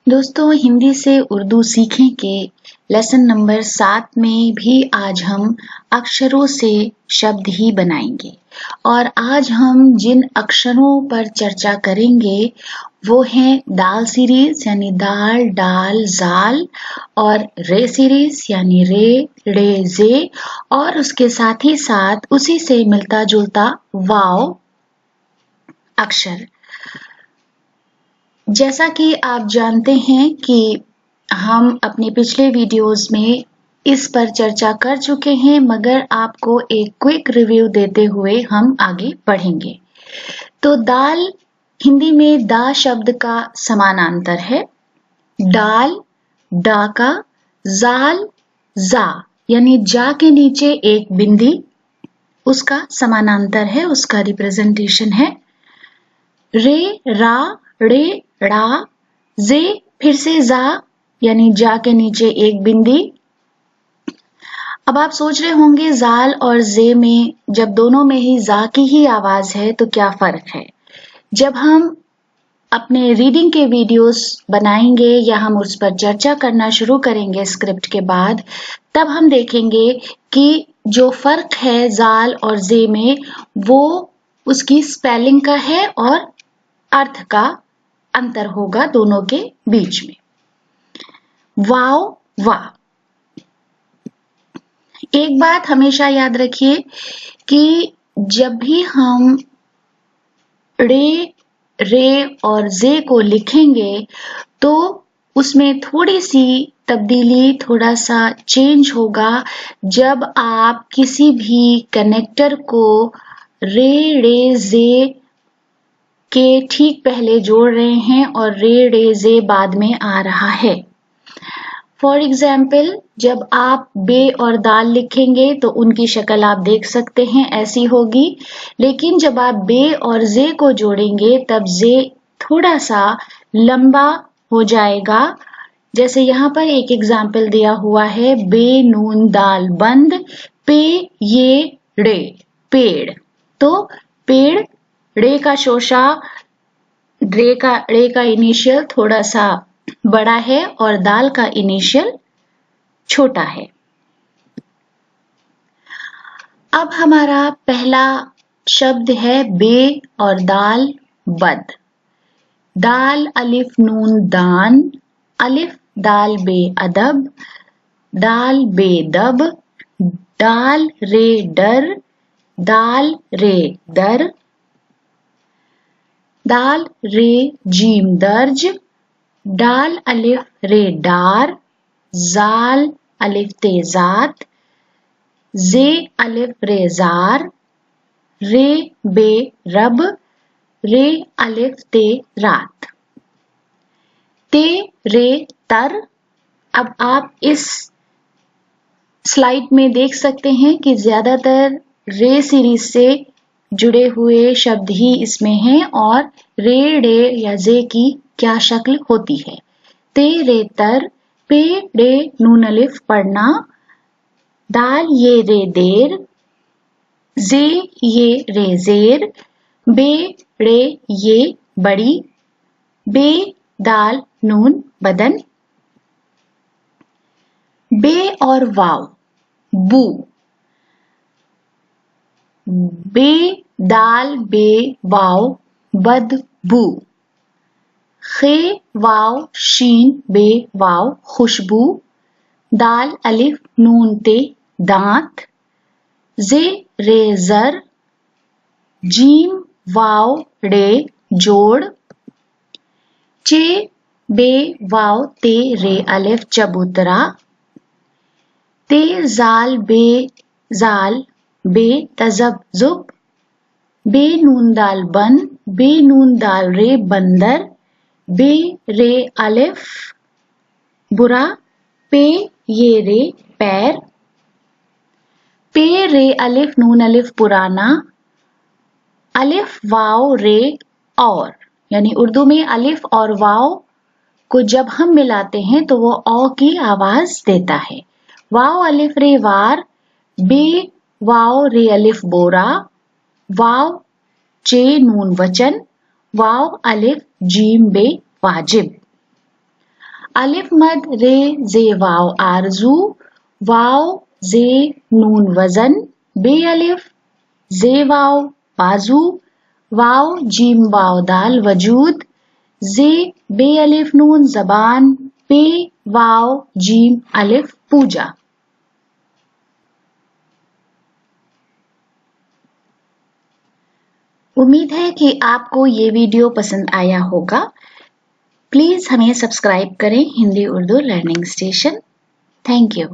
दोस्तों, हिंदी से उर्दू सीखें के लेसन नंबर 7 में भी आज हम अक्षरों से शब्द ही बनाएंगे और आज हम जिन अक्षरों पर चर्चा करेंगे वो हैं दाल सीरीज यानी दाल, डाल, जाल और रे सीरीज यानी रे, ड़े, जे और उसके साथ ही साथ उसी से मिलता जुलता वाव अक्षर। जैसा कि आप जानते हैं कि हम अपने पिछले वीडियोस में इस पर चर्चा कर चुके हैं, मगर आपको एक क्विक रिव्यू देते हुए हम आगे बढ़ेंगे। तो दाल हिंदी में दा शब्द का समानांतर है। डाल डा का, जाल जा यानी जा के नीचे एक बिंदी उसका समानांतर है, उसका रिप्रेजेंटेशन है। रे रा, ड़े ड़ा, जे फिर से जा यानी जा के नीचे एक बिंदी। अब आप सोच रहे होंगे जाल और जे में जब दोनों में ही जा की ही आवाज है तो क्या फर्क है। जब हम अपने रीडिंग के वीडियोस बनाएंगे या हम उस पर चर्चा करना शुरू करेंगे स्क्रिप्ट के बाद, तब हम देखेंगे कि जो फर्क है जाल और जे में वो उसकी स्पेलिंग का है और अर्थ का अंतर होगा दोनों के बीच में। वाव वा। एक बात हमेशा याद रखिए कि जब भी हम रे, रे और जे को लिखेंगे तो उसमें थोड़ी सी तब्दीली, थोड़ा सा चेंज होगा जब आप किसी भी कनेक्टर को रे, रे, जे के ठीक पहले जोड़ रहे हैं और रे, रे, जे बाद में आ रहा है। फॉर एग्जाम्पल, जब आप बे और दाल लिखेंगे तो उनकी शक्ल आप देख सकते हैं, ऐसी होगी। लेकिन जब आप बे और जे को जोड़ेंगे तब जे थोड़ा सा लंबा हो जाएगा। जैसे यहाँ पर एक एग्जाम्पल दिया हुआ है, बे नून दाल बंद, पे ये ड़े पेड़। तो पेड़, ड़े का शोशा, ड़े का इनिशियल थोड़ा सा बड़ा है और दाल का इनिशियल छोटा है। अब हमारा पहला शब्द है बे और दाल बद। दाल अलिफ नून दान, अलिफ दाल बे अदब, दाल बे दब, दाल रे डर, दाल रे दर, दाल रे जीम दर्ज, डाल अलिफ रे डार, जाल अलिफ तेजात, जे अलिफ रे जार, रे बे रब, रे अलिफ ते रात, ते रे तर। अब आप इस स्लाइड में देख सकते हैं कि ज्यादातर रे सीरीज से जुड़े हुए शब्द ही इसमें हैं और रे, डे या जे की क्या शक्ल होती है। ते रे तर, पे डे नून अलिफ पढ़ना, दाल ये रे देर, जे ये रे जेर, बे रे ये बड़ी, बे दाल नून बदन। बे और वाव बू, बे दाल बे वाव बद बू, खे वाव शीन बे वाव खुशबू, दाल अलिफ नून ते दांत, जे रे जर, जीम वाव डे जोड़, चे बे वाव ते रे अलिफ चबूतरा, ते जाल बे जाल बे तजब जुब, बे नून दाल बन, बे नून दाल रे बंदर, बे रे अलिफ बुरा, पे ये रे पैर, पे रे अलिफ नून अलिफ पुराना, अलिफ वाव रे और, यानी उर्दू में अलिफ और वाव को जब हम मिलाते हैं तो वो औ की आवाज देता है। वाव अलिफ रे वार, बे वाव रे अलिफ बोरा, वाव चे नून वचन, वाव अलिफ जीम बे वाजिब। अलिफ मद रे जे वाव आरजू, वाव जे नून वजन, बे अलिफ जे वाव बाजू, वाव जीम वाव दाल वजूद, जे बे अलिफ नून जबान, पे वाव जीम अलिफ पूजा। उम्मीद है कि आपको ये वीडियो पसंद आया होगा। प्लीज हमें सब्सक्राइब करें Hindi Urdu learning station. Thank you.